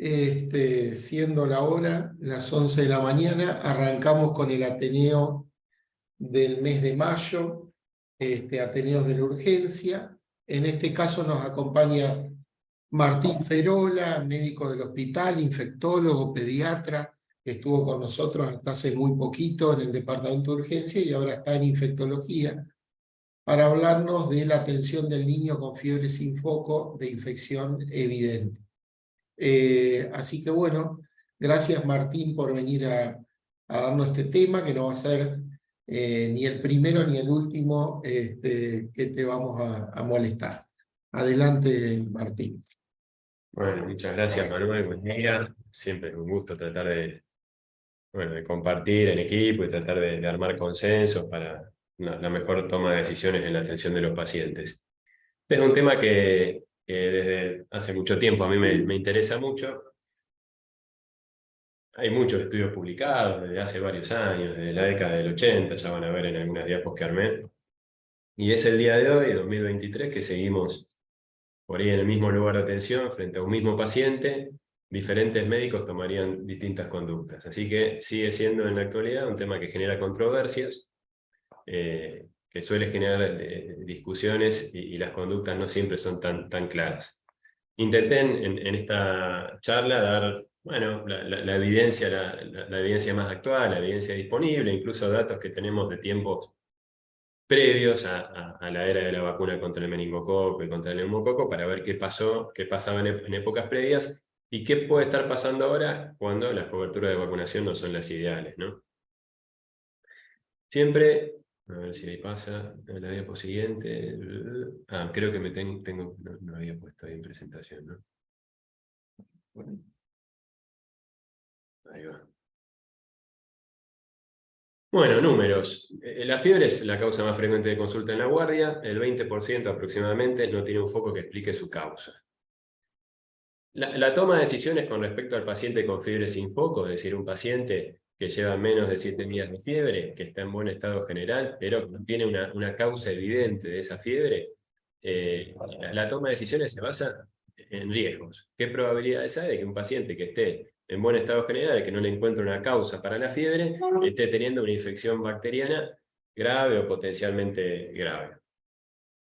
siendo la hora, las 11 de la mañana, arrancamos con el Ateneo del mes de mayo, Ateneos de la Urgencia. En este caso nos acompaña Martín Ferola, médico del hospital, infectólogo, pediatra, que estuvo con nosotros hasta hace muy poquito en el departamento de urgencia y ahora está en infectología, para hablarnos de la atención del niño con fiebre sin foco de infección evidente. Así que bueno, gracias Martín por venir a darnos este tema, que no va a ser ni el primero ni el último que te vamos a molestar. Adelante, Martín. Bueno, muchas gracias, Manuel. Buen día. Siempre es un gusto tratar de compartir en equipo y tratar de armar consensos para la mejor toma de decisiones en la atención de los pacientes. Es un tema que desde hace mucho tiempo a mí me interesa mucho. Hay muchos estudios publicados desde hace varios años, desde la década del 80, ya van a ver en algunas diapos que armé. Y es el día de hoy, 2023, que seguimos por ahí en el mismo lugar de atención, frente a un mismo paciente, diferentes médicos tomarían distintas conductas. Así que sigue siendo en la actualidad un tema que genera controversias, que suele generar discusiones y las conductas no siempre son tan claras. Intenté en esta charla dar la evidencia, la evidencia más actual, la evidencia disponible, incluso datos que tenemos de tiempos previos a la era de la vacuna contra el meningococo y contra el neumococo, para ver qué pasaba en épocas previas y qué puede estar pasando ahora cuando las coberturas de vacunación no son las ideales, ¿no? Siempre, a ver si ahí pasa, en la diapo siguiente, creo que no había puesto ahí en presentación, ¿no? Ahí va. Bueno, números. La fiebre es la causa más frecuente de consulta en la guardia. El 20% aproximadamente no tiene un foco que explique su causa. La toma de decisiones con respecto al paciente con fiebre sin foco, es decir, un paciente que lleva menos de 7 días de fiebre, que está en buen estado general, pero no tiene una causa evidente de esa fiebre, la toma de decisiones se basa en riesgos. ¿Qué probabilidades hay de que un paciente que esté en buen estado general, que no le encuentre una causa para la fiebre, esté teniendo una infección bacteriana grave o potencialmente grave?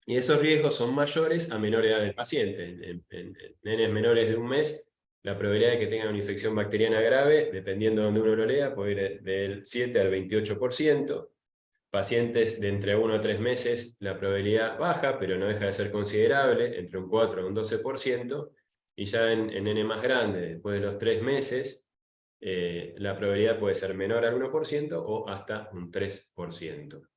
Y esos riesgos son mayores a menor edad del paciente. En nenes menores de un mes, la probabilidad de que tengan una infección bacteriana grave, dependiendo de donde uno lo lea, puede ir del 7 al 28%. Pacientes de entre 1 a 3 meses, la probabilidad baja, pero no deja de ser considerable, entre un 4 a un 12%. Y ya en nene más grande, después de los 3 meses, la probabilidad puede ser menor al 1% o hasta un 3%.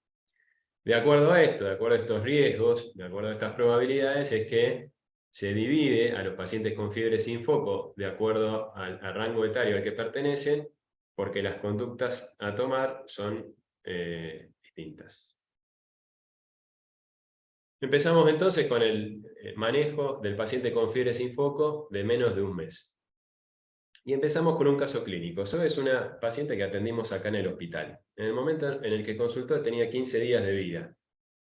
De acuerdo a esto, de acuerdo a estos riesgos, de acuerdo a estas probabilidades, es que se divide a los pacientes con fiebre sin foco de acuerdo al rango etario al que pertenecen, porque las conductas a tomar son distintas. Empezamos entonces con el manejo del paciente con fiebre sin foco de menos de un mes. Y empezamos con un caso clínico. Zoe es una paciente que atendimos acá en el hospital. En el momento en el que consultó tenía 15 días de vida.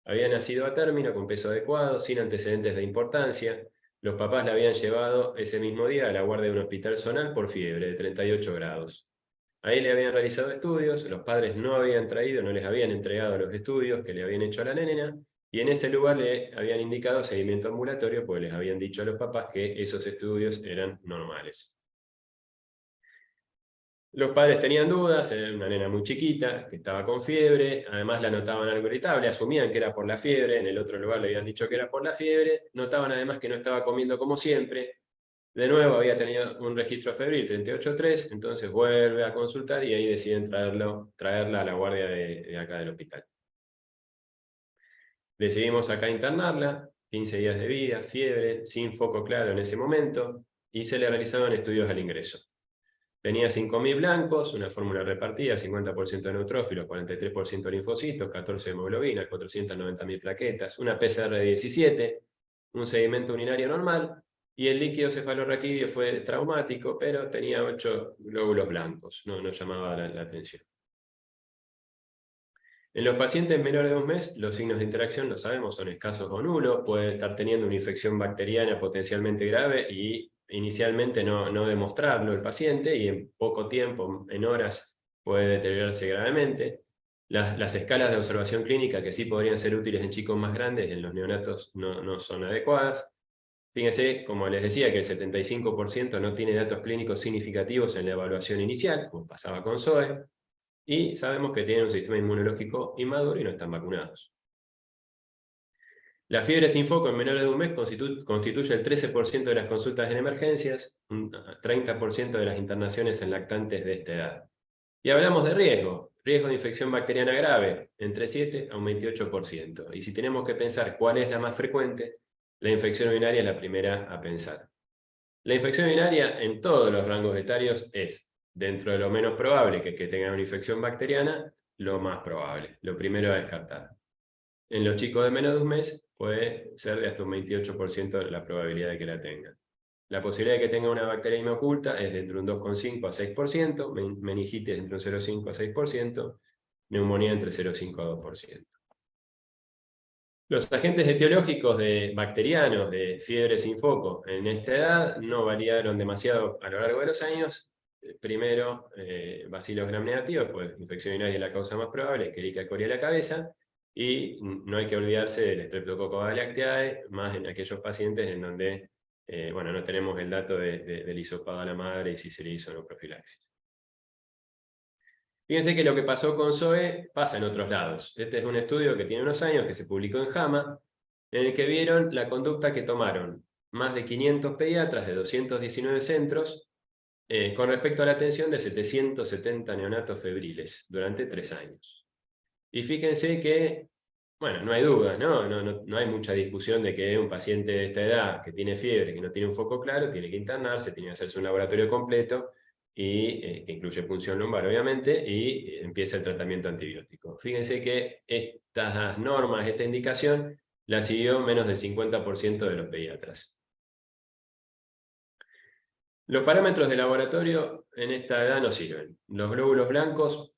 Había nacido a término, con peso adecuado, sin antecedentes de importancia. Los papás la habían llevado ese mismo día a la guardia de un hospital zonal por fiebre de 38 grados. Ahí le habían realizado estudios, los padres no les habían entregado los estudios que le habían hecho a la nena, y en ese lugar le habían indicado seguimiento ambulatorio, porque les habían dicho a los papás que esos estudios eran normales. Los padres tenían dudas, era una nena muy chiquita, que estaba con fiebre, además la notaban algo irritable, asumían que era por la fiebre, en el otro lugar le habían dicho que era por la fiebre, notaban además que no estaba comiendo como siempre, de nuevo había tenido un registro febril 38.3, entonces vuelve a consultar y ahí deciden traerla a la guardia de acá del hospital. Decidimos acá internarla, 15 días de vida, fiebre, sin foco claro en ese momento, y se le realizaban estudios al ingreso. Tenía 5.000 blancos, una fórmula repartida, 50% de neutrófilos, 43% de linfocitos, 14 de hemoglobina, 490.000 plaquetas, una PCR de 17, un sedimento urinario normal, y el líquido cefalorraquídeo fue traumático, pero tenía 8 glóbulos blancos, no llamaba la atención. En los pacientes menores de un mes, los signos de interacción, lo sabemos, son escasos o nulos, pueden estar teniendo una infección bacteriana potencialmente grave y inicialmente no demostrarlo el paciente y en poco tiempo, en horas, puede deteriorarse gravemente. Las escalas de observación clínica que sí podrían ser útiles en chicos más grandes, en los neonatos no son adecuadas. Fíjense, como les decía, que el 75% no tiene datos clínicos significativos en la evaluación inicial, como pasaba con ZOE, y sabemos que tienen un sistema inmunológico inmaduro y no están vacunados. La fiebre sin foco en menores de un mes constituye el 13% de las consultas en emergencias, un 30% de las internaciones en lactantes de esta edad. Y hablamos de riesgo de infección bacteriana grave, entre 7 a un 28%. Y si tenemos que pensar cuál es la más frecuente, la infección urinaria es la primera a pensar. La infección urinaria en todos los rangos etarios es, dentro de lo menos probable que tengan una infección bacteriana, lo más probable, lo primero a descartar. En los chicos de menos de un mes puede ser de hasta un 28% la probabilidad de que la tengan. La posibilidad de que tenga una bacteria oculta es de entre un 2,5 a 6%, meningitis entre un 0,5 a 6%, neumonía entre 0,5 a 2%. Los agentes etiológicos bacterianos de fiebre sin foco en esta edad no variaron demasiado a lo largo de los años. Primero, bacilos gram negativos, pues infección urinaria es la causa más probable, Escherichia coli a la cabeza, y no hay que olvidarse del Streptococcus lacteae, más en aquellos pacientes en donde no tenemos el dato del hisopado a la madre y si se le hizo o no profilaxis. Fíjense que lo que pasó con ZOE pasa en otros lados. Este es un estudio que tiene unos años, que se publicó en JAMA, en el que vieron la conducta que tomaron más de 500 pediatras de 219 centros con respecto a la atención de 770 neonatos febriles durante 3 años. Y fíjense que, bueno, no hay dudas, no hay mucha discusión de que un paciente de esta edad que tiene fiebre, que no tiene un foco claro, tiene que internarse, tiene que hacerse un laboratorio completo, y que incluye punción lumbar obviamente, y empieza el tratamiento antibiótico. Fíjense que estas normas, esta indicación, la siguió menos del 50% de los pediatras. Los parámetros de laboratorio en esta edad no sirven. Los glóbulos blancos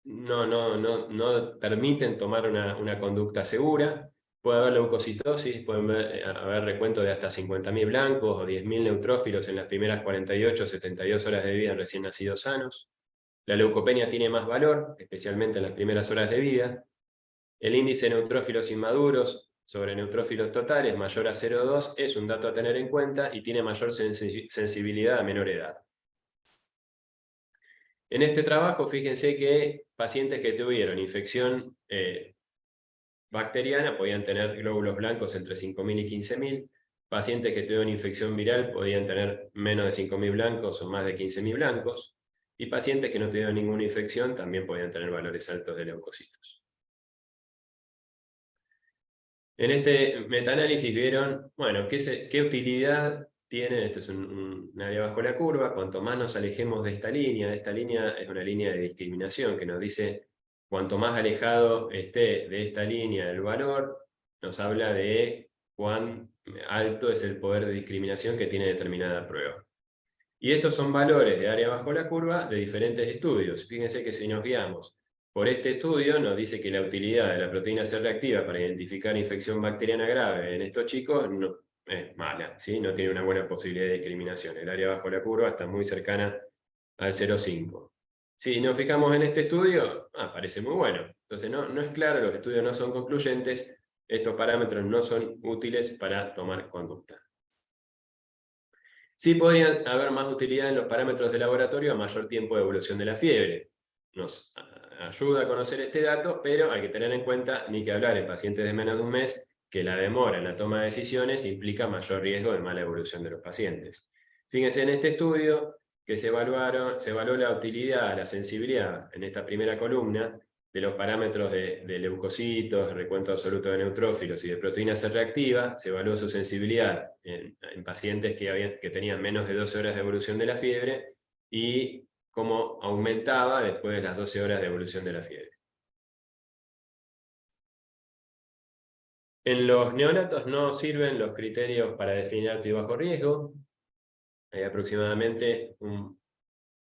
no permiten tomar una conducta segura. Puede haber leucocitosis, pueden haber recuento de hasta 50.000 blancos o 10.000 neutrófilos en las primeras 48 o 72 horas de vida en recién nacidos sanos. La leucopenia tiene más valor, especialmente en las primeras horas de vida. El índice de neutrófilos inmaduros sobre neutrófilos totales mayor a 0,2 es un dato a tener en cuenta y tiene mayor sensibilidad a menor edad. En este trabajo, fíjense que pacientes que tuvieron infección bacteriana podían tener glóbulos blancos entre 5.000 y 15.000, pacientes que tuvieron infección viral podían tener menos de 5.000 blancos o más de 15.000 blancos, y pacientes que no tuvieron ninguna infección también podían tener valores altos de leucocitos. En este metaanálisis vieron, bueno, qué utilidad tiene, esto es un área bajo la curva, cuanto más nos alejemos de esta línea es una línea de discriminación que nos dice, cuanto más alejado esté de esta línea el valor, nos habla de cuán alto es el poder de discriminación que tiene determinada prueba. Y estos son valores de área bajo la curva de diferentes estudios. Fíjense que si nos guiamos por este estudio, nos dice que la utilidad de la proteína C reactiva para identificar infección bacteriana grave en estos chicos es mala, ¿sí? No tiene una buena posibilidad de discriminación. El área bajo la curva está muy cercana al 0,5. Si nos fijamos en este estudio, parece muy bueno. Entonces no es claro, los estudios no son concluyentes, estos parámetros no son útiles para tomar conducta. Sí podrían haber más utilidad en los parámetros de laboratorio a mayor tiempo de evolución de la fiebre. Nos ayuda a conocer este dato, pero hay que tener en cuenta, ni que hablar en pacientes de menos de un mes, que la demora en la toma de decisiones implica mayor riesgo de mala evolución de los pacientes. Fíjense en este estudio que se evaluó la utilidad, la sensibilidad, en esta primera columna, de los parámetros de leucocitos, recuento absoluto de neutrófilos y de proteína C reactiva. Se evaluó su sensibilidad en pacientes que tenían menos de 12 horas de evolución de la fiebre y cómo aumentaba después de las 12 horas de evolución de la fiebre. En los neonatos no sirven los criterios para definir alto y bajo riesgo. Hay aproximadamente un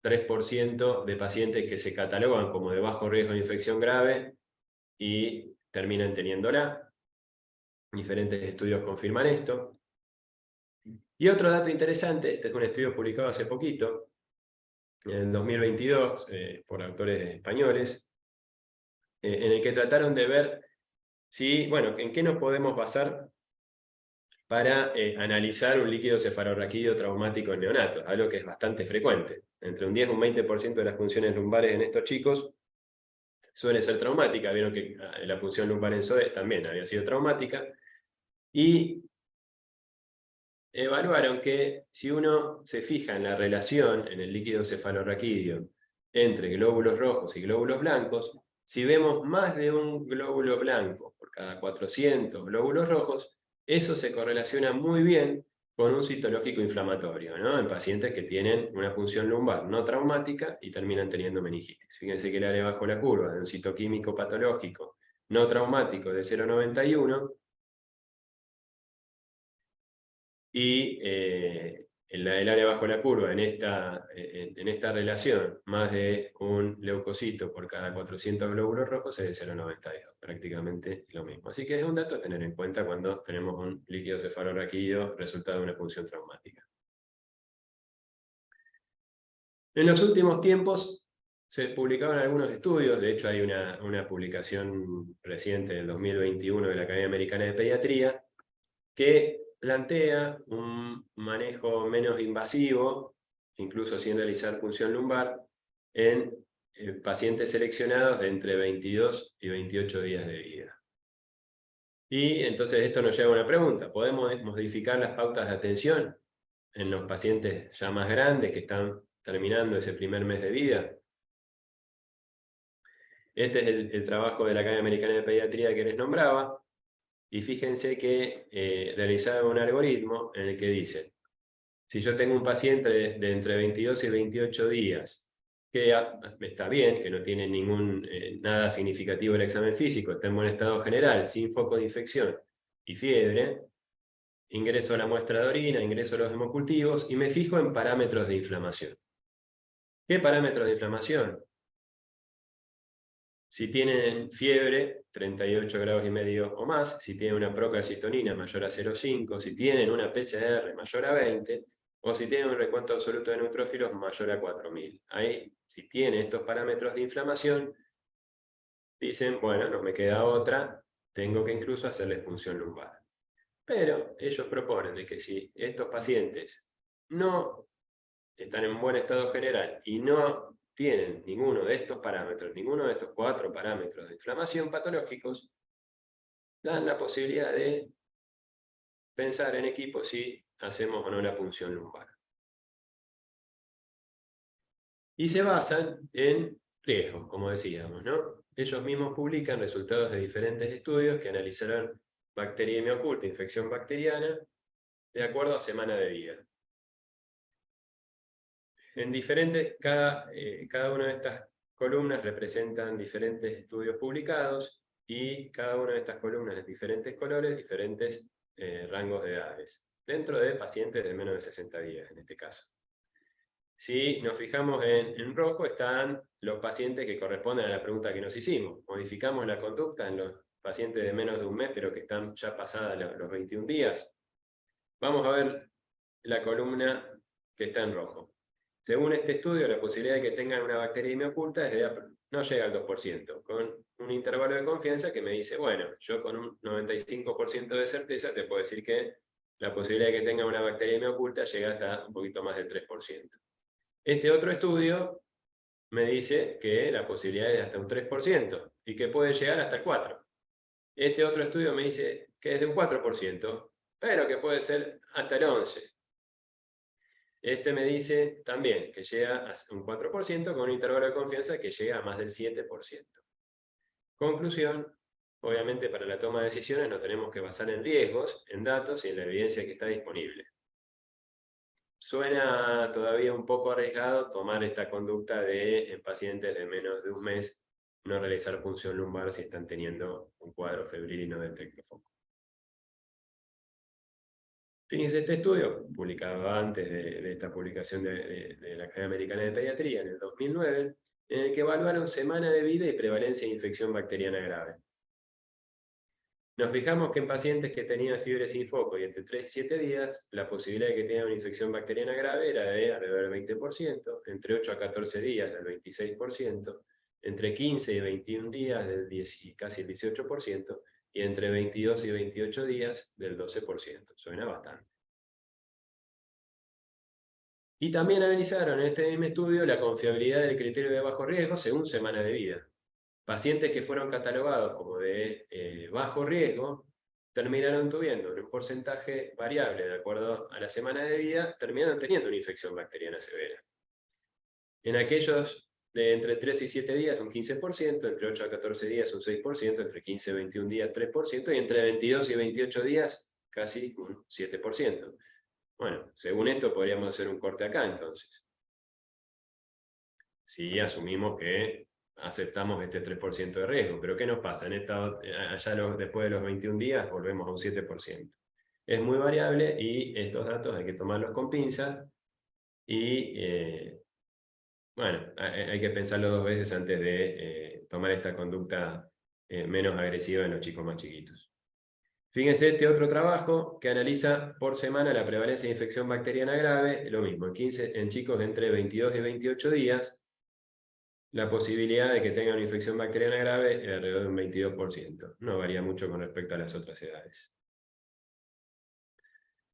3% de pacientes que se catalogan como de bajo riesgo de infección grave y terminan teniéndola. Diferentes estudios confirman esto. Y otro dato interesante, este es un estudio publicado hace poquito, en el 2022, por autores españoles, en el que trataron de ver si, bueno, en qué nos podemos basar para analizar un líquido cefalorraquídeo traumático en neonatos, algo que es bastante frecuente. Entre un 10 y un 20% de las funciones lumbares en estos chicos suele ser traumática. Vieron que la función lumbar en SOE también había sido traumática. Y evaluaron que si uno se fija en la relación en el líquido cefalorraquídeo entre glóbulos rojos y glóbulos blancos, si vemos más de un glóbulo blanco por cada 400 glóbulos rojos, eso se correlaciona muy bien con un citológico inflamatorio, ¿no? En pacientes que tienen una punción lumbar no traumática y terminan teniendo meningitis. Fíjense que el área bajo la curva de un citoquímico patológico no traumático de 0,91 y el área bajo la curva en esta relación, más de un leucocito por cada 400 glóbulos rojos es de 0,92, prácticamente lo mismo. Así que es un dato a tener en cuenta cuando tenemos un líquido cefalorraquídeo resultado de una punción traumática. En los últimos tiempos se publicaron algunos estudios, de hecho hay una publicación reciente del 2021 de la Academia Americana de Pediatría, que plantea un manejo menos invasivo, incluso sin realizar punción lumbar, en pacientes seleccionados de entre 22 y 28 días de vida. Y entonces esto nos lleva a una pregunta: ¿podemos modificar las pautas de atención en los pacientes ya más grandes que están terminando ese primer mes de vida? Este es el trabajo de la Academia Americana de Pediatría que les nombraba. Y fíjense que realizaron un algoritmo en el que dice, si yo tengo un paciente de entre 22 y 28 días, que está bien, que no tiene nada significativo el examen físico, está en buen estado general, sin foco de infección y fiebre, ingreso a la muestra de orina, ingreso a los hemocultivos y me fijo en parámetros de inflamación. ¿Qué parámetros de inflamación? Si tienen fiebre, 38 grados y medio o más, si tienen una procalcitonina mayor a 0,5, si tienen una PCR mayor a 20, o si tienen un recuento absoluto de neutrófilos mayor a 4000. Ahí, si tienen estos parámetros de inflamación, dicen, bueno, no me queda otra, tengo que incluso hacerles punción lumbar. Pero ellos proponen de que si estos pacientes no están en buen estado general y no tienen ninguno de estos parámetros, ninguno de estos 4 parámetros de inflamación patológicos, dan la posibilidad de pensar en equipo si hacemos o no la punción lumbar. Y se basan en riesgos, como decíamos, ¿no? Ellos mismos publican resultados de diferentes estudios que analizaron bacteriemia oculta, infección bacteriana, de acuerdo a semana de vida. En diferentes, cada una de estas columnas representan diferentes estudios publicados y cada una de estas columnas de diferentes colores, diferentes rangos de edades, dentro de pacientes de menos de 60 días en este caso. Si nos fijamos en rojo están los pacientes que corresponden a la pregunta que nos hicimos. Modificamos la conducta en los pacientes de menos de un mes pero que están ya pasadas los 21 días. Vamos a ver la columna que está en rojo. Según este estudio, la posibilidad de que tengan una bacteriemia oculta no llega al 2%, con un intervalo de confianza que me dice, bueno, yo con un 95% de certeza te puedo decir que la posibilidad de que tengan una bacteriemia oculta llega hasta un poquito más del 3%. Este otro estudio me dice que la posibilidad es hasta un 3% y que puede llegar hasta el 4%. Este otro estudio me dice que es de un 4%, pero que puede ser hasta el 11%. Este me dice también que llega a un 4% con un intervalo de confianza que llega a más del 7%. Conclusión, obviamente para la toma de decisiones nos tenemos que basar en riesgos, en datos y en la evidencia que está disponible. Suena todavía un poco arriesgado tomar esta conducta en pacientes de menos de un mes no realizar punción lumbar si están teniendo un cuadro febril y no detecto foco. Fíjense este estudio, publicado antes de esta publicación de la Academia Americana de Pediatría en el 2009, en el que evaluaron semana de vida y prevalencia de infección bacteriana grave. Nos fijamos que en pacientes que tenían fiebre sin foco y entre 3 y 7 días, la posibilidad de que tengan una infección bacteriana grave era de alrededor del 20%, entre 8 a 14 días del 26%, entre 15 y 21 días del casi el 18%, y entre 22 y 28 días del 12%. Suena bastante. Y también analizaron en este mismo estudio la confiabilidad del criterio de bajo riesgo según semana de vida. Pacientes que fueron catalogados como de bajo riesgo terminaron tuviendo un porcentaje variable de acuerdo a la semana de vida, terminaron teniendo una infección bacteriana severa. En aquellos de entre 3 y 7 días un 15%, entre 8 a 14 días un 6%, entre 15 y 21 días 3%, y entre 22 y 28 días casi un 7%. Bueno, según esto podríamos hacer un corte acá entonces. Si asumimos que aceptamos este 3% de riesgo. Pero ¿qué nos pasa? Después de los 21 días volvemos a un 7%. Es muy variable y estos datos hay que tomarlos con pinzas y bueno, hay que pensarlo 2 veces antes de tomar esta conducta menos agresiva en los chicos más chiquitos. Fíjense este otro trabajo que analiza por semana la prevalencia de infección bacteriana grave, lo mismo, en chicos entre 22 y 28 días, la posibilidad de que tengan una infección bacteriana grave es alrededor de un 22%. No varía mucho con respecto a las otras edades.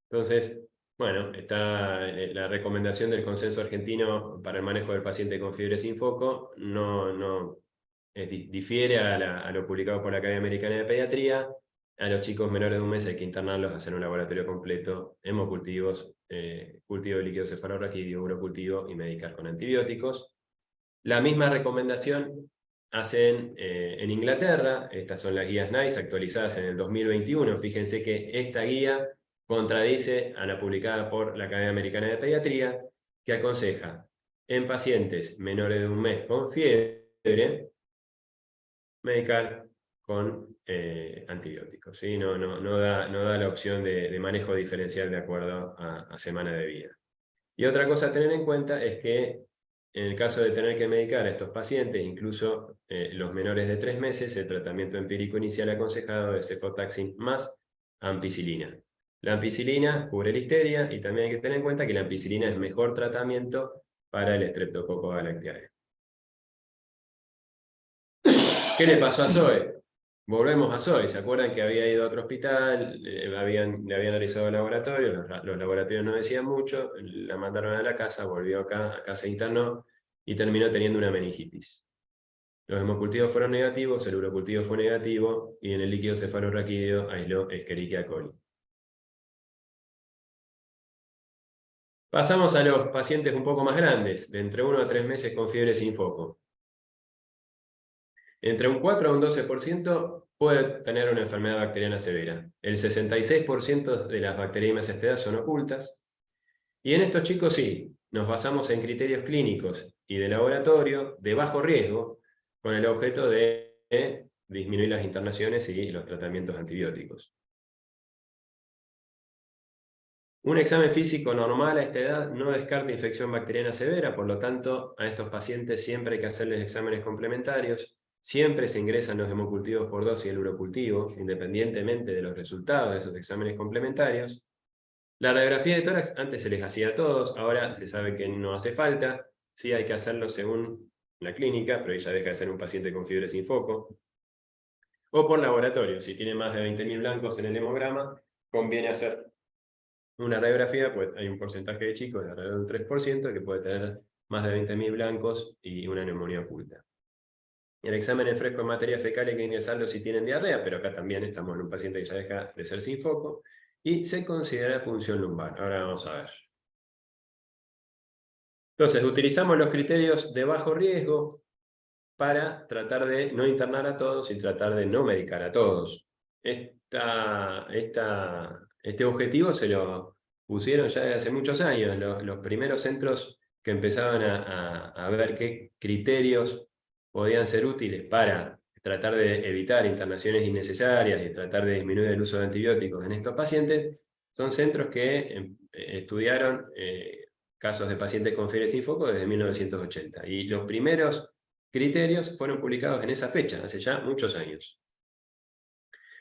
Entonces, bueno, está la recomendación del Consenso Argentino para el manejo del paciente con fiebre sin foco, difiere a lo publicado por la Academia Americana de Pediatría. A los chicos menores de 1 mes hay que internarlos, hacer un laboratorio completo, hemocultivos, cultivo de líquido cefalorraquídeo, urocultivo y medicar con antibióticos. La misma recomendación hacen en Inglaterra. Estas son las guías NICE actualizadas en el 2021. Fíjense que esta guía contradice a la publicada por la Academia Americana de Pediatría, que aconseja en pacientes menores de 1 mes con fiebre medicar con antibióticos, ¿sí? No da la opción de manejo diferencial de acuerdo a semana de vida. Y otra cosa a tener en cuenta es que en el caso de tener que medicar a estos pacientes, incluso los menores de 3 meses, el tratamiento empírico inicial aconsejado es cefotaxim más ampicilina. La ampicilina cubre listeria y también hay que tener en cuenta que la ampicilina es mejor tratamiento para el Streptococcus galactiae. ¿Qué le pasó a Zoe? Volvemos a Zoe. ¿Se acuerdan que había ido a otro hospital? Le habían realizado el laboratorio, los laboratorios no decían mucho, la mandaron a la casa, volvió acá se internó y terminó teniendo una meningitis. Los hemocultivos fueron negativos, el urocultivo fue negativo y en el líquido cefalorraquídeo aisló Escherichia coli. Pasamos a los pacientes un poco más grandes, de entre 1 a 3 meses con fiebre sin foco. Entre un 4 a un 12% puede tener una enfermedad bacteriana severa. El 66% de las bacteriemias a esta edad son ocultas. Y en estos chicos sí, nos basamos en criterios clínicos y de laboratorio de bajo riesgo, con el objeto de disminuir las internaciones y los tratamientos antibióticos. Un examen físico normal a esta edad no descarta infección bacteriana severa, por lo tanto, a estos pacientes siempre hay que hacerles exámenes complementarios. Siempre se ingresan los hemocultivos por dosis y el urocultivo, independientemente de los resultados de esos exámenes complementarios. La radiografía de tórax antes se les hacía a todos, ahora se sabe que no hace falta. Sí hay que hacerlo según la clínica, pero ella deja de ser un paciente con fiebre sin foco. O por laboratorio, si tiene más de 20.000 blancos en el hemograma, conviene hacer una radiografía, pues hay un porcentaje de chicos de alrededor del 3% que puede tener más de 20.000 blancos y una neumonía oculta. El examen en fresco en materia fecal hay que ingresarlo si tienen diarrea, pero acá también estamos en un paciente que ya deja de ser sin foco, y se considera punción lumbar. Ahora vamos a ver. Entonces, utilizamos los criterios de bajo riesgo para tratar de no internar a todos y tratar de no medicar a todos. Este objetivo se lo pusieron ya desde hace muchos años. Los primeros centros que empezaban a ver qué criterios podían ser útiles para tratar de evitar internaciones innecesarias y tratar de disminuir el uso de antibióticos en estos pacientes, son centros que estudiaron casos de pacientes con fiebre sin foco desde 1980. Y los primeros criterios fueron publicados en esa fecha, hace ya muchos años.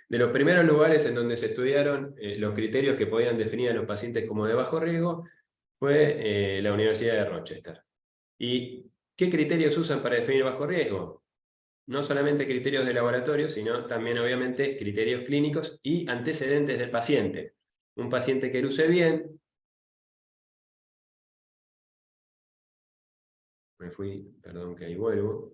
De los primeros lugares en donde se estudiaron los criterios que podían definir a los pacientes como de bajo riesgo fue la Universidad de Rochester. ¿Y qué criterios usan para definir bajo riesgo? No solamente criterios de laboratorio, sino también obviamente criterios clínicos y antecedentes del paciente. Un paciente que luce bien, me fui, perdón que ahí vuelvo.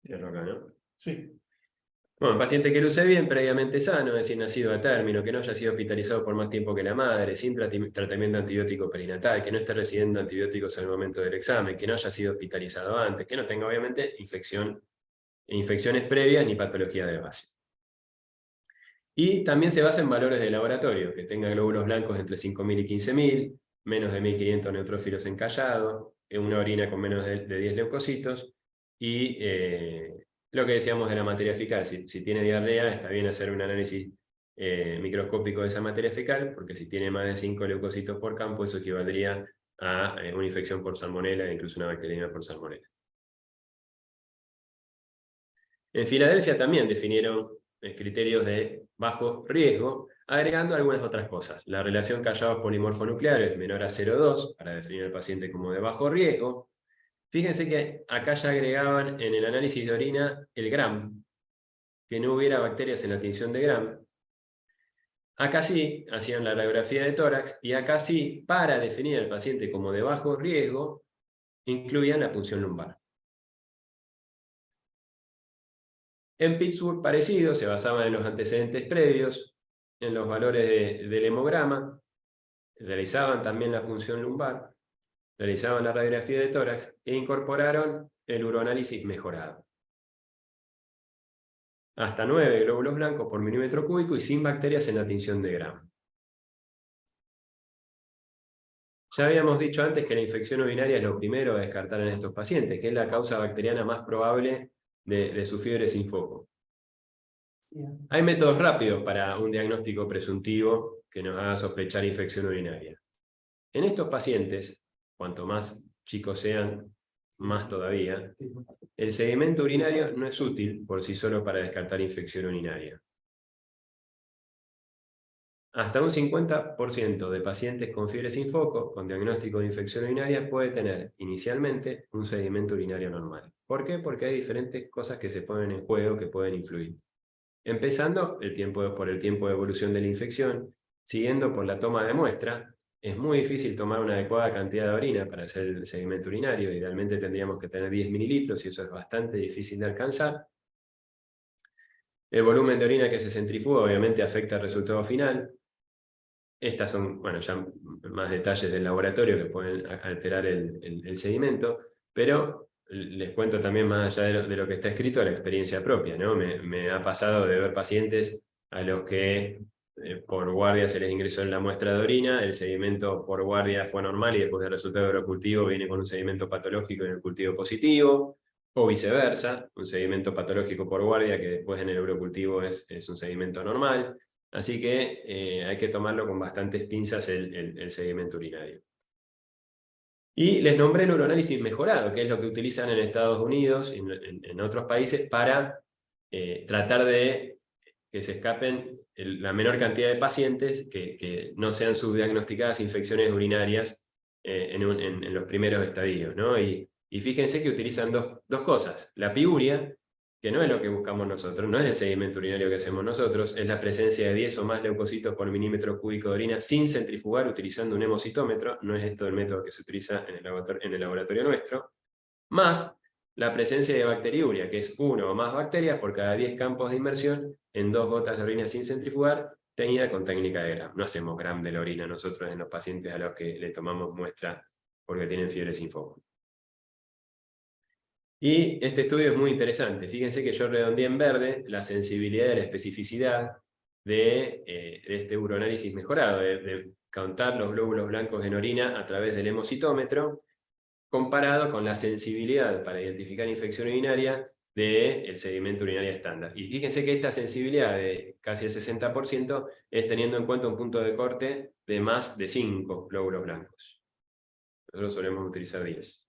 Cierro acá, ¿no? Sí. Bueno, un paciente que luce bien, previamente sano, es decir, nacido a término, que no haya sido hospitalizado por más tiempo que la madre, sin tratamiento antibiótico perinatal, que no esté recibiendo antibióticos al momento del examen, que no haya sido hospitalizado antes, que no tenga obviamente infecciones previas ni patología de base. Y también se basa en valores de laboratorio, que tenga glóbulos blancos entre 5.000 y 15.000, menos de 1.500 neutrófilos encallados, una orina con menos de 10 leucocitos, y lo que decíamos de la materia fecal, si tiene diarrea, está bien hacer un análisis microscópico de esa materia fecal, porque si tiene más de 5 leucocitos por campo, eso equivaldría a una infección por salmonela e incluso una bacteriana por salmonela. En Filadelfia también definieron criterios de bajo riesgo, agregando algunas otras cosas. La relación callados polimorfonucleares menor a 0,2 para definir al paciente como de bajo riesgo. Fíjense que acá ya agregaban en el análisis de orina el Gram, que no hubiera bacterias en la tinción de Gram. Acá sí, hacían la radiografía de tórax, y acá sí, para definir al paciente como de bajo riesgo, incluían la punción lumbar. En Pittsburgh, parecido, se basaban en los antecedentes previos, en los valores del hemograma, realizaban también la punción lumbar, realizaban la radiografía de tórax e incorporaron el uroanálisis mejorado. Hasta 9 glóbulos blancos por milímetro cúbico y sin bacterias en la tinción de Gram. Ya habíamos dicho antes que la infección urinaria es lo primero a descartar en estos pacientes, que es la causa bacteriana más probable de su fiebre sin foco. Hay métodos rápidos para un diagnóstico presuntivo que nos haga sospechar infección urinaria. En estos pacientes, cuanto más chicos sean, más todavía, el sedimento urinario no es útil por sí solo para descartar infección urinaria. Hasta un 50% de pacientes con fiebre sin foco, con diagnóstico de infección urinaria, puede tener inicialmente un sedimento urinario normal. ¿Por qué? Porque hay diferentes cosas que se ponen en juego que pueden influir. Empezando por el tiempo de evolución de la infección, siguiendo por la toma de muestra. Es muy difícil tomar una adecuada cantidad de orina para hacer el sedimento urinario. Idealmente tendríamos que tener 10 mililitros y eso es bastante difícil de alcanzar. El volumen de orina que se centrifuga obviamente afecta al resultado final. Estas son, bueno, ya más detalles del laboratorio que pueden alterar el sedimento, pero les cuento también más allá de lo que está escrito, la experiencia propia, ¿no? Me ha pasado de ver pacientes a los que por guardia se les ingresó en la muestra de orina, el sedimento por guardia fue normal y después del resultado del urocultivo viene con un sedimento patológico en el cultivo positivo, o viceversa, un sedimento patológico por guardia que después en el urocultivo es un sedimento normal. Así que hay que tomarlo con bastantes pinzas el sedimento urinario. Y les nombré el uroanálisis mejorado, que es lo que utilizan en Estados Unidos y en otros países para tratar de que se escapen la menor cantidad de pacientes que no sean subdiagnosticadas infecciones urinarias en los primeros estadios, ¿no? Y fíjense que utilizan dos cosas. La piuria, que no es lo que buscamos nosotros, no es el sedimento urinario que hacemos nosotros, es la presencia de 10 o más leucocitos por milímetro cúbico de orina sin centrifugar utilizando un hemocitómetro, no es esto el método que se utiliza en el laboratorio nuestro, más la presencia de bacteriuria, que es 1 o más bacterias por cada 10 campos de inmersión en 2 gotas de orina sin centrifugar, teñida con técnica de Gram. No hacemos Gram de la orina nosotros en los pacientes a los que le tomamos muestra porque tienen fiebre sin foco. Y este estudio es muy interesante. Fíjense que yo redondeé en verde la sensibilidad y la especificidad de este uroanálisis mejorado, de contar los glóbulos blancos en orina a través del hemocitómetro, comparado con la sensibilidad para identificar infección urinaria del sedimento urinario estándar. Y fíjense que esta sensibilidad de casi el 60% es teniendo en cuenta un punto de corte de más de 5 glóbulos blancos. Nosotros solemos utilizar 10.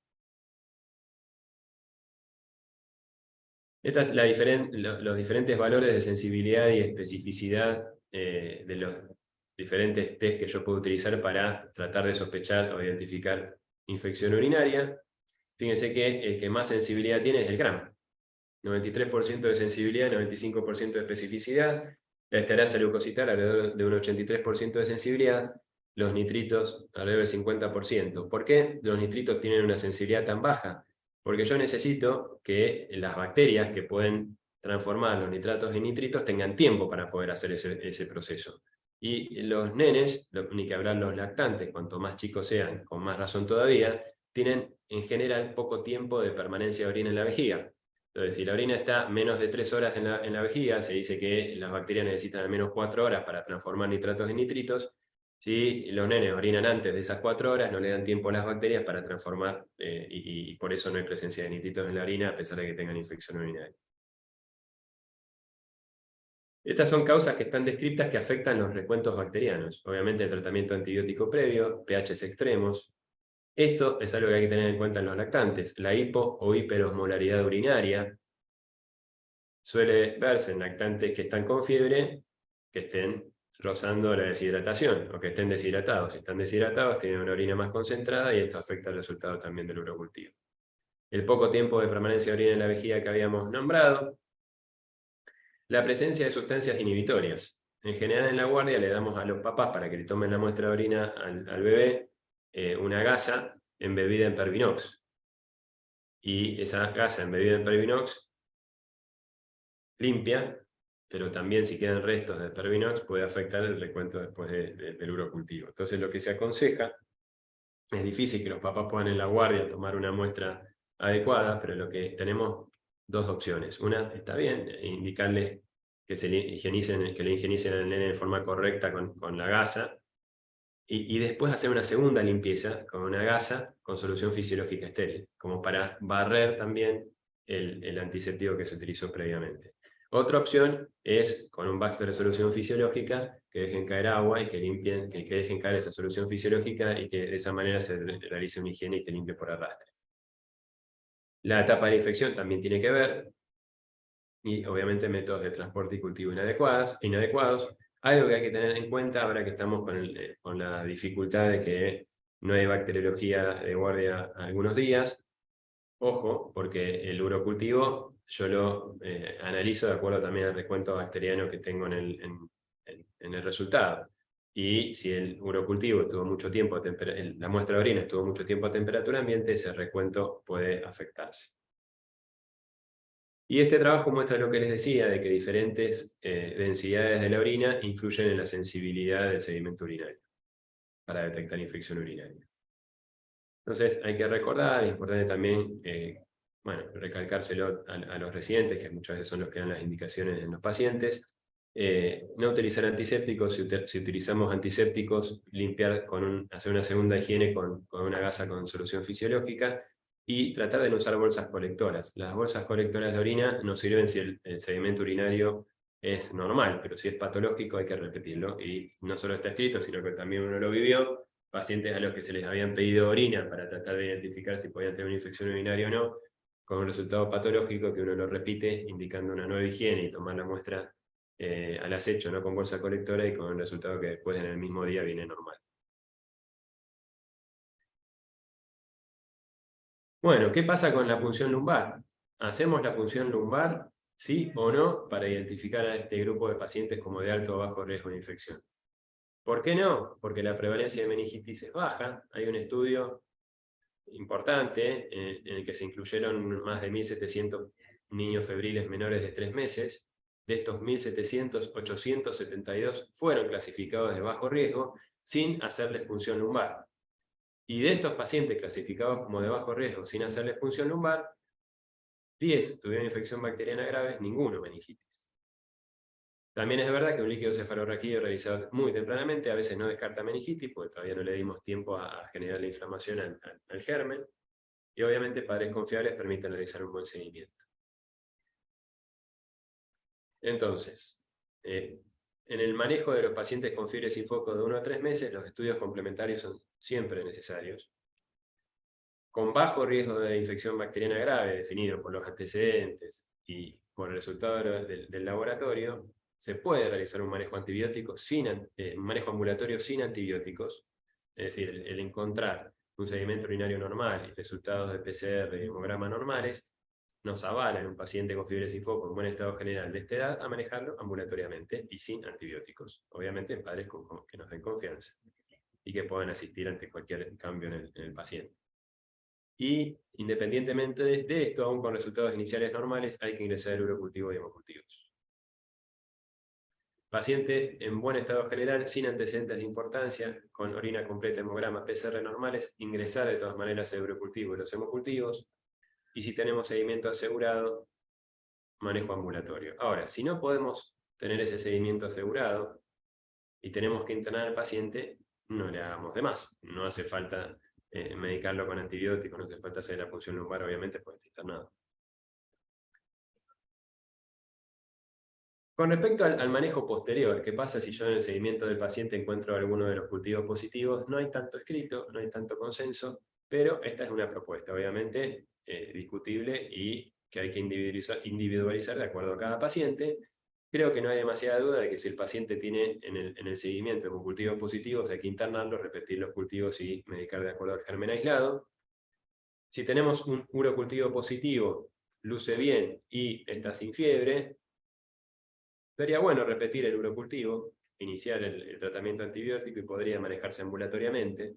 Esta es los diferentes valores de sensibilidad y especificidad de los diferentes test que yo puedo utilizar para tratar de sospechar o identificar infección urinaria. Fíjense que el que más sensibilidad tiene es el gram. 93% de sensibilidad, 95% de especificidad. La esterasa leucocital alrededor de un 83% de sensibilidad. Los nitritos alrededor del 50%. ¿Por qué los nitritos tienen una sensibilidad tan baja? Porque yo necesito que las bacterias que pueden transformar los nitratos en nitritos tengan tiempo para poder hacer ese proceso. Y los nenes, ni que hablar los lactantes, cuanto más chicos sean, con más razón todavía, tienen en general poco tiempo de permanencia de orina en la vejiga. Entonces, si la orina está menos de 3 horas en la vejiga, se dice que las bacterias necesitan al menos 4 horas para transformar nitratos en nitritos. Si los nenes orinan antes de esas 4 horas, no le dan tiempo a las bacterias para transformar, y por eso no hay presencia de nitritos en la orina, a pesar de que tengan infección urinaria. Estas son causas que están descritas que afectan los recuentos bacterianos. Obviamente el tratamiento antibiótico previo, pHs extremos. Esto es algo que hay que tener en cuenta en los lactantes. La hipo o hiperosmolaridad urinaria suele verse en lactantes que están con fiebre, que estén rozando la deshidratación, o que estén deshidratados. Si están deshidratados, tienen una orina más concentrada y esto afecta el resultado también del urocultivo. El poco tiempo de permanencia de orina en la vejiga que habíamos nombrado. La presencia de sustancias inhibitorias. En general en la guardia le damos a los papás para que le tomen la muestra de orina al bebé una gasa embebida en Pervinox. Y esa gasa embebida en Pervinox limpia, pero también si quedan restos de Pervinox puede afectar el recuento después del urocultivo. Entonces lo que se aconseja, es difícil que los papás puedan en la guardia tomar una muestra adecuada, pero lo que tenemos dos opciones. Una, está bien, indicarles que le higienicen al nene de forma correcta con la gasa, y después hacer una segunda limpieza con una gasa con solución fisiológica estéril, como para barrer también el antiséptico que se utilizó previamente. Otra opción es con un baxter de solución fisiológica, que dejen caer agua y que limpien, que dejen caer esa solución fisiológica y que de esa manera se realice una higiene y que limpie por arrastre. La etapa de la infección también tiene que ver, y obviamente métodos de transporte y cultivo inadecuados. Algo que hay que tener en cuenta ahora que estamos con la dificultad de que no hay bacteriología de guardia algunos días. Ojo, porque el urocultivo yo lo analizo de acuerdo también al recuento bacteriano que tengo en el resultado. Y si el urocultivo estuvo mucho tiempo, la muestra de orina estuvo mucho tiempo a temperatura ambiente, ese recuento puede afectarse. Y este trabajo muestra lo que les decía, de que diferentes densidades de la orina influyen en la sensibilidad del sedimento urinario para detectar infección urinaria. Entonces hay que recordar, es importante también recalcárselo a los residentes, que muchas veces son los que dan las indicaciones en los pacientes. No utilizar antisépticos, si utilizamos antisépticos, hacer una segunda higiene con una gasa con solución fisiológica, y tratar de no usar bolsas colectoras. Las bolsas colectoras de orina nos sirven si el sedimento urinario es normal, pero si es patológico hay que repetirlo, y no solo está escrito, sino que también uno lo vivió. Pacientes a los que se les habían pedido orina para tratar de identificar si podían tener una infección urinaria o no, con un resultado patológico que uno lo repite, indicando una nueva higiene y tomar la muestra al acecho, no con bolsa colectora, y con un resultado que después en el mismo día viene normal. Bueno, ¿qué pasa con la punción lumbar? ¿Hacemos la punción lumbar, sí o no, para identificar a este grupo de pacientes como de alto o bajo riesgo de infección? ¿Por qué no? Porque la prevalencia de meningitis es baja. Hay un estudio importante en el que se incluyeron más de 1.700 niños febriles menores de 3 meses. De estos 1.700, 872 fueron clasificados de bajo riesgo sin hacerles punción lumbar. Y de estos pacientes clasificados como de bajo riesgo sin hacerles punción lumbar, 10 tuvieron infección bacteriana grave, ninguno meningitis. También es verdad que un líquido cefalorraquídeo realizado muy tempranamente a veces no descarta meningitis, porque todavía no le dimos tiempo a generar la inflamación al germen, y obviamente padres confiables permiten realizar un buen seguimiento. Entonces, en el manejo de los pacientes con fiebre sin foco de 1 a 3 meses, los estudios complementarios son siempre necesarios. Con bajo riesgo de infección bacteriana grave, definido por los antecedentes, y por el resultado del laboratorio, se puede realizar un manejo antibiótico un manejo ambulatorio sin antibióticos. Es decir, el encontrar un sedimento urinario normal y resultados de PCR y hemograma normales nos avala en un paciente con fiebre sin foco en buen estado general de esta edad a manejarlo ambulatoriamente y sin antibióticos. Obviamente padres que nos den confianza y que puedan asistir ante cualquier cambio en el paciente. Y independientemente de esto, aún con resultados iniciales normales, hay que ingresar el urocultivo y hemocultivos. Paciente en buen estado general, sin antecedentes de importancia, con orina completa, hemograma, PCR normales, ingresar de todas maneras el urocultivo y los hemocultivos. Y si tenemos seguimiento asegurado, manejo ambulatorio. Ahora, si no podemos tener ese seguimiento asegurado y tenemos que internar al paciente, no le hagamos de más. No hace falta medicarlo con antibióticos, no hace falta hacer la punción lumbar, obviamente, porque está internado. Con respecto al manejo posterior, ¿qué pasa si yo en el seguimiento del paciente encuentro alguno de los cultivos positivos? No hay tanto escrito, no hay tanto consenso, pero esta es una propuesta, obviamente, discutible y que hay que individualizar de acuerdo a cada paciente. Creo que no hay demasiada duda de que si el paciente tiene en el seguimiento con cultivos positivos, hay que internarlo, repetir los cultivos y medicar de acuerdo al germen aislado. Si tenemos un urocultivo positivo, luce bien y está sin fiebre, sería bueno repetir el urocultivo, iniciar el tratamiento antibiótico y podría manejarse ambulatoriamente.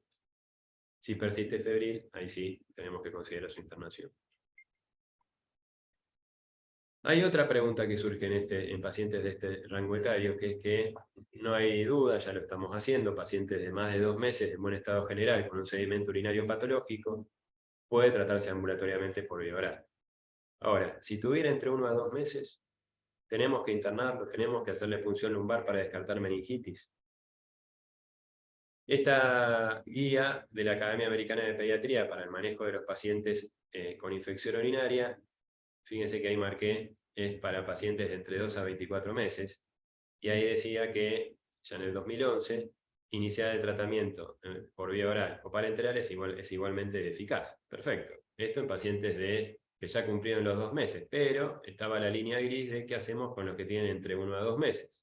Si persiste febril, ahí sí tenemos que considerar su internación. Hay otra pregunta que surge en pacientes de este rango etario, que es que no hay duda, ya lo estamos haciendo, pacientes de más de 2 meses en buen estado general con un sedimento urinario patológico, puede tratarse ambulatoriamente por vía oral. Ahora, si tuviera entre 1 a 2 meses, tenemos que internarlo, tenemos que hacerle punción lumbar para descartar meningitis. Esta guía de la Academia Americana de Pediatría para el manejo de los pacientes con infección urinaria, fíjense que ahí marqué, es para pacientes de entre 2 a 24 meses, y ahí decía que ya en el 2011, iniciar el tratamiento por vía oral o parenteral es igualmente eficaz. Perfecto. Esto en pacientes que ya cumplieron los 2 meses, pero estaba la línea gris de qué hacemos con los que tienen entre 1 a 2 meses.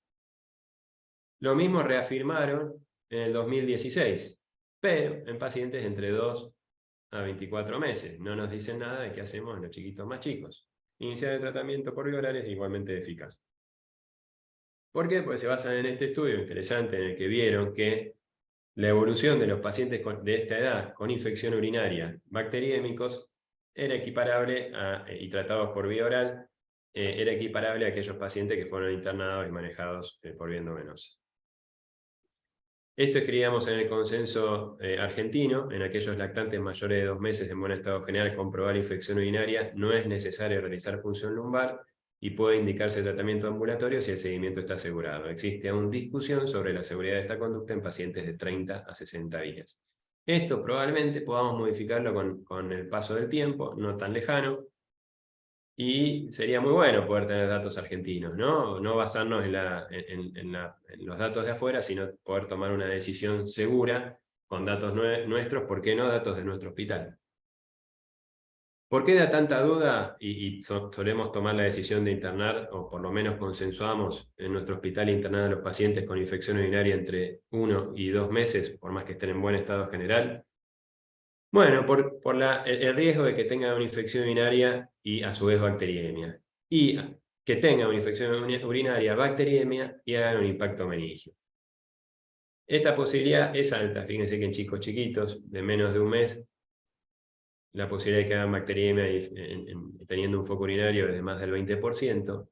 Lo mismo reafirmaron en el 2016, pero en pacientes entre 2 a 24 meses. No nos dicen nada de qué hacemos en los chiquitos más chicos. Iniciar el tratamiento por vía oral es igualmente eficaz. ¿Por qué? Porque se basan en este estudio interesante en el que vieron que la evolución de los pacientes de esta edad con infección urinaria bacteriémicos era equiparable y tratados por vía oral, era equiparable a aquellos pacientes que fueron internados y manejados por vía endovenosa. Esto escribíamos en el consenso argentino, en aquellos lactantes mayores de 2 meses en buen estado general con probable infección urinaria, no es necesario realizar punción lumbar y puede indicarse tratamiento ambulatorio si el seguimiento está asegurado. Existe aún discusión sobre la seguridad de esta conducta en pacientes de 30 a 60 días. Esto probablemente podamos modificarlo con el paso del tiempo, no tan lejano, y sería muy bueno poder tener datos argentinos, no basarnos en los datos de afuera, sino poder tomar una decisión segura con datos nuestros, ¿por qué no datos de nuestro hospital? ¿Por qué da tanta duda y solemos tomar la decisión de internar, o por lo menos consensuamos en nuestro hospital internar a los pacientes con infección urinaria entre 1 y 2 meses, por más que estén en buen estado general? Bueno, por el riesgo de que tengan una infección urinaria y a su vez bacteriemia. Y que tengan una infección urinaria, bacteriemia y hagan un impacto meningio. Esta posibilidad es alta, fíjense que en chicos chiquitos de menos de 1 mes, la posibilidad de que hagan bacteriemia teniendo un foco urinario es de más del 20%,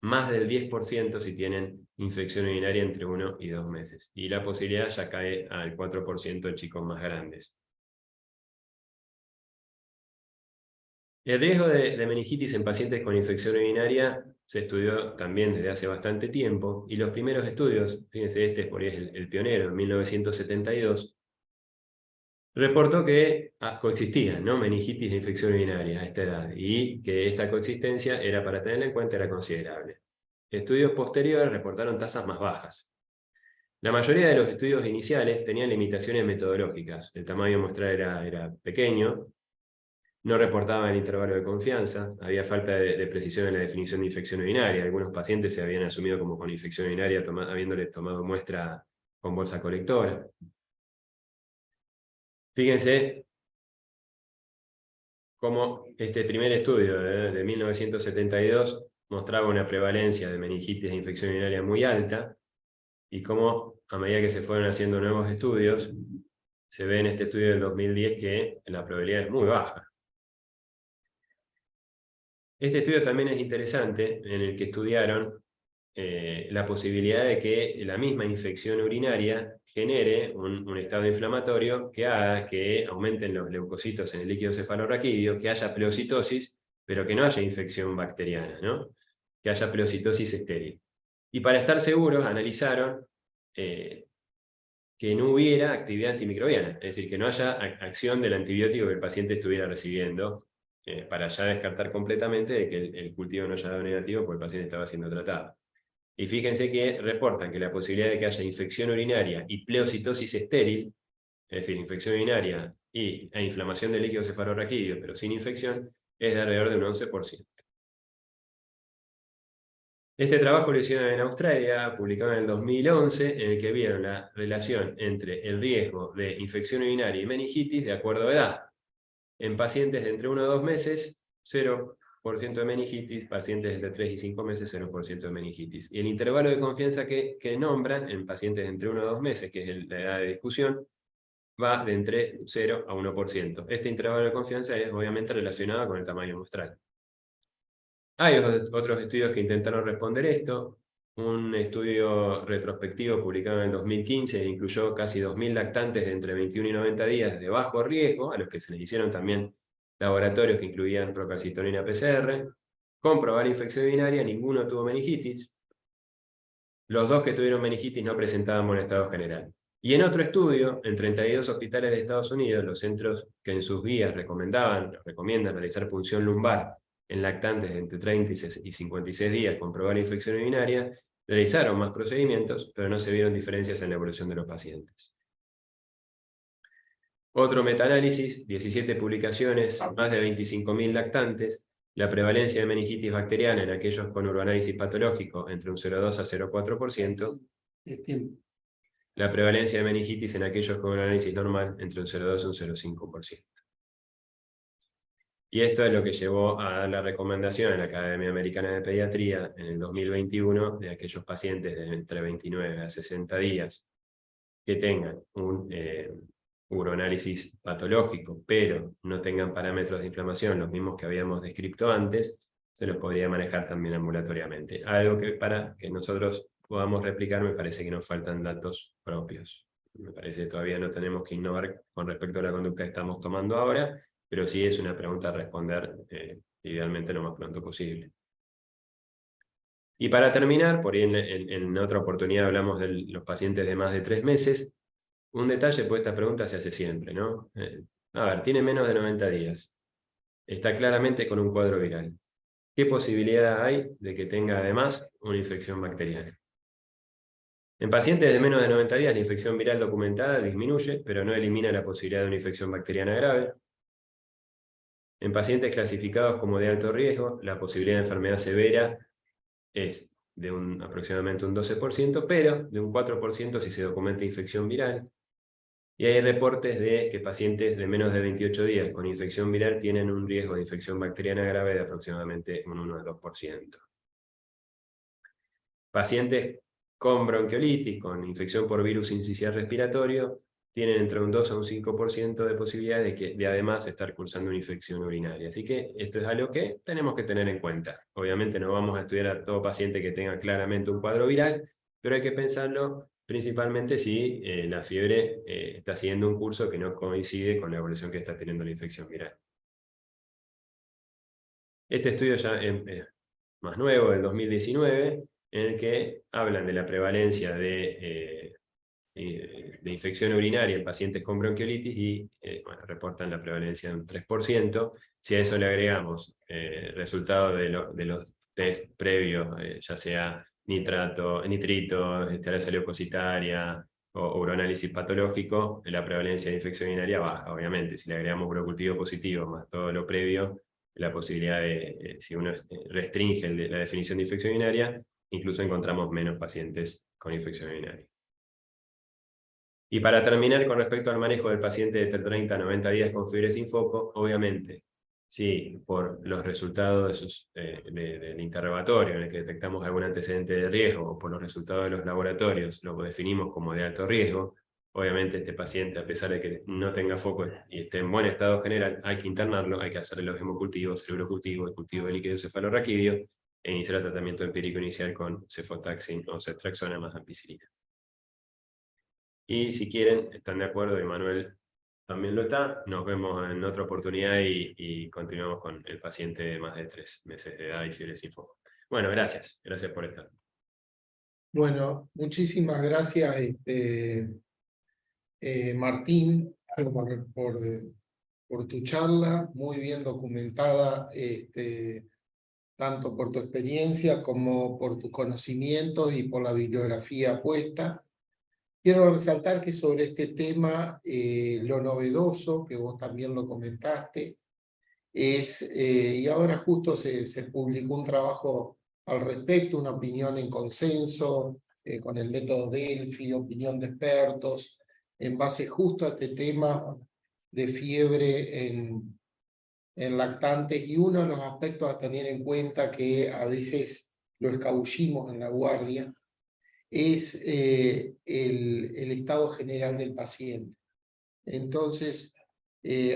más del 10% si tienen infección urinaria entre 1 y 2 meses. Y la posibilidad ya cae al 4% en chicos más grandes. El riesgo de meningitis en pacientes con infección urinaria se estudió también desde hace bastante tiempo, y los primeros estudios, fíjense, este por ahí es el pionero, en 1972, reportó que coexistían, ¿no?, meningitis e infección urinaria a esta edad, y que esta coexistencia era, para tenerla en cuenta, era considerable. Estudios posteriores reportaron tasas más bajas. La mayoría de los estudios iniciales tenían limitaciones metodológicas, el tamaño muestral era pequeño, no reportaban el intervalo de confianza, había falta de precisión en la definición de infección urinaria. Algunos pacientes se habían asumido como con infección urinaria habiéndoles tomado muestra con bolsa colectora. Fíjense cómo este primer estudio de 1972 mostraba una prevalencia de meningitis e infección urinaria muy alta, y cómo a medida que se fueron haciendo nuevos estudios, se ve en este estudio del 2010 que la probabilidad es muy baja. Este estudio también es interesante, en el que estudiaron la posibilidad de que la misma infección urinaria genere un estado inflamatorio que haga que aumenten los leucocitos en el líquido cefalorraquídeo, que haya pleocitosis, pero que no haya infección bacteriana, ¿no? Que haya pleocitosis estéril. Y para estar seguros, analizaron que no hubiera actividad antimicrobiana, es decir, que no haya acción del antibiótico que el paciente estuviera recibiendo, para ya descartar completamente de que el cultivo no haya dado negativo porque el paciente estaba siendo tratado. Y fíjense que reportan que la posibilidad de que haya infección urinaria y pleocitosis estéril, es decir, infección urinaria e inflamación del líquido cefalorraquídeo, pero sin infección, es de alrededor de un 11%. Este trabajo lo hicieron en Australia, publicado en el 2011, en el que vieron la relación entre el riesgo de infección urinaria y meningitis de acuerdo a edad. En pacientes de entre 1 a 2 meses, 0% de meningitis; pacientes de 3 y 5 meses, 0% de meningitis. Y el intervalo de confianza que nombran en pacientes de entre 1 a 2 meses, que es la edad de discusión, va de entre 0 a 1%. Este intervalo de confianza es obviamente relacionado con el tamaño muestral. Hay otros estudios que intentaron responder esto. Un estudio retrospectivo publicado en el 2015 incluyó casi 2.000 lactantes de entre 21 y 90 días de bajo riesgo, a los que se les hicieron también laboratorios que incluían procalcitonina PCR. Con probar infección urinaria, ninguno tuvo meningitis. Los 2 que tuvieron meningitis no presentaban buen estado general. Y en otro estudio, en 32 hospitales de Estados Unidos, los centros que en sus guías recomiendan realizar punción lumbar en lactantes de entre 30 y 56 días con probar infección urinaria, realizaron más procedimientos, pero no se vieron diferencias en la evolución de los pacientes. Otro metaanálisis, 17 publicaciones, más de 25.000 lactantes, la prevalencia de meningitis bacteriana en aquellos con urogénesis patológico entre un 0,2 a 0,4%, la prevalencia de meningitis en aquellos con urogénesis normal entre un 0,2 y un 0,5%. Y esto es lo que llevó a dar la recomendación en la Academia Americana de Pediatría en el 2021 de aquellos pacientes de entre 29 a 60 días que tengan un uroanálisis patológico, pero no tengan parámetros de inflamación, los mismos que habíamos descrito antes, se los podría manejar también ambulatoriamente. Algo que para que nosotros podamos replicar, me parece que nos faltan datos propios. Me parece que todavía no tenemos que innovar con respecto a la conducta que estamos tomando ahora, pero sí es una pregunta a responder idealmente lo más pronto posible. Y para terminar, por ahí en otra oportunidad hablamos de los pacientes de más de 3 meses, un detalle, pues esta pregunta se hace siempre, ¿no? A ver, tiene menos de 90 días. Está claramente con un cuadro viral. ¿Qué posibilidad hay de que tenga además una infección bacteriana? En pacientes de menos de 90 días, la infección viral documentada disminuye, pero no elimina la posibilidad de una infección bacteriana grave. En pacientes clasificados como de alto riesgo, la posibilidad de enfermedad severa es de aproximadamente un 12%, pero de un 4% si se documenta infección viral. Y hay reportes de que pacientes de menos de 28 días con infección viral tienen un riesgo de infección bacteriana grave de aproximadamente un 1 al 2%. Pacientes con bronquiolitis, con infección por virus sincicial respiratorio, tienen entre un 2 a un 5% de posibilidad de además estar cursando una infección urinaria. Así que esto es algo que tenemos que tener en cuenta. Obviamente no vamos a estudiar a todo paciente que tenga claramente un cuadro viral, pero hay que pensarlo principalmente si la fiebre está siguiendo un curso que no coincide con la evolución que está teniendo la infección viral. Este estudio ya es más nuevo, del 2019, en el que hablan de la prevalencia de infección urinaria en pacientes con bronquiolitis y bueno, reportan la prevalencia de un 3%. Si a eso le agregamos resultados de los test previos, ya sea nitrito, esterosa leucocitaria, o uroanálisis patológico, la prevalencia de infección urinaria baja, obviamente. Si le agregamos urocultivo positivo más todo lo previo, la posibilidad de, si uno restringe la definición de infección urinaria, incluso encontramos menos pacientes con infección urinaria. Y para terminar, con respecto al manejo del paciente de 30 a 90 días con fiebre sin foco, obviamente, si por los resultados del interrogatorio en el que detectamos algún antecedente de riesgo, o por los resultados de los laboratorios lo definimos como de alto riesgo, obviamente este paciente, a pesar de que no tenga foco y esté en buen estado general, hay que internarlo, hay que hacerle los hemocultivos, el urocultivo, el cultivo de líquido cefalorraquídeo, e iniciar el tratamiento empírico inicial con cefotaxin o ceftriaxona más ampicilina. Y si quieren, están de acuerdo, y Manuel también lo está, nos vemos en otra oportunidad y continuamos con el paciente de más de 3 meses de edad y fiebre sin foco. Bueno, gracias por estar. Bueno, muchísimas gracias, Martín, por tu charla, muy bien documentada, tanto por tu experiencia como por tus conocimientos y por la bibliografía puesta. Quiero resaltar que sobre este tema, lo novedoso, que vos también lo comentaste, es, y ahora justo se publicó un trabajo al respecto, una opinión en consenso, con el método Delphi, opinión de expertos, en base justo a este tema de fiebre en lactantes, y uno de los aspectos a tener en cuenta que a veces lo escabullimos en la guardia, es el estado general del paciente. Entonces,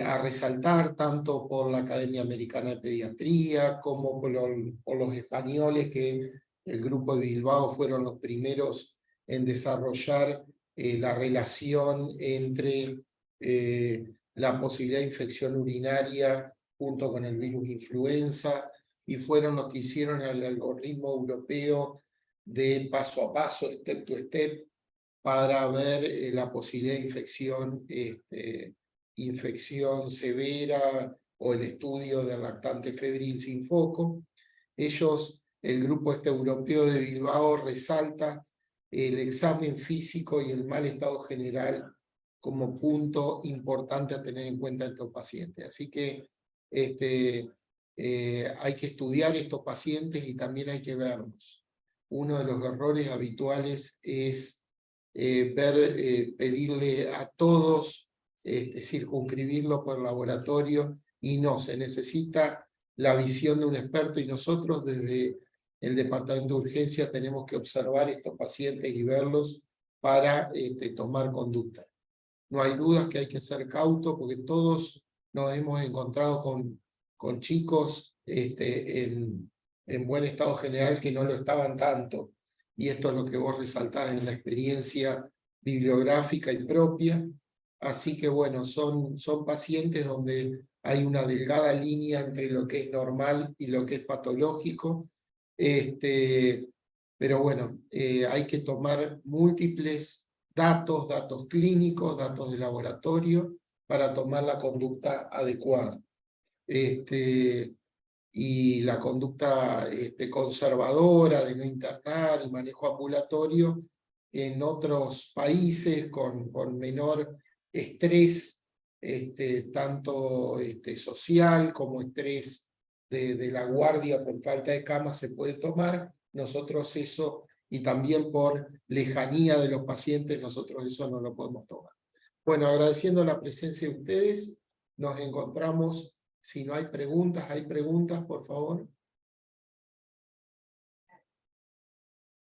a resaltar tanto por la Academia Americana de Pediatría como por los españoles, que el grupo de Bilbao fueron los primeros en desarrollar la relación entre la posibilidad de infección urinaria junto con el virus influenza, y fueron los que hicieron el algoritmo europeo de paso a paso, step to step, para ver la posibilidad de infección severa o el estudio del lactante febril sin foco. Ellos, el grupo europeo de Bilbao, resalta el examen físico y el mal estado general como punto importante a tener en cuenta en estos pacientes. Así que hay que estudiar estos pacientes y también hay que verlos. Uno de los errores habituales es pedirle a todos circunscribirlo por laboratorio, y no, se necesita la visión de un experto, y nosotros desde el departamento de urgencia tenemos que observar estos pacientes y verlos para tomar conducta. No hay dudas que hay que ser cauto, porque todos nos hemos encontrado con chicos en buen estado general que no lo estaban tanto, y esto es lo que vos resaltás en la experiencia bibliográfica y propia. Así que bueno, son pacientes donde hay una delgada línea entre lo que es normal y lo que es patológico, pero bueno, hay que tomar múltiples datos clínicos, datos de laboratorio, para tomar la conducta adecuada. Y la conducta conservadora de no internar y manejo ambulatorio en otros países con menor estrés, tanto social como estrés de la guardia por falta de cama, se puede tomar. Nosotros eso, y también por lejanía de los pacientes, nosotros eso no lo podemos tomar. Bueno, agradeciendo la presencia de ustedes, nos encontramos. Si no hay preguntas, por favor.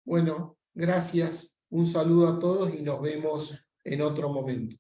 Bueno, gracias. Un saludo a todos y nos vemos en otro momento.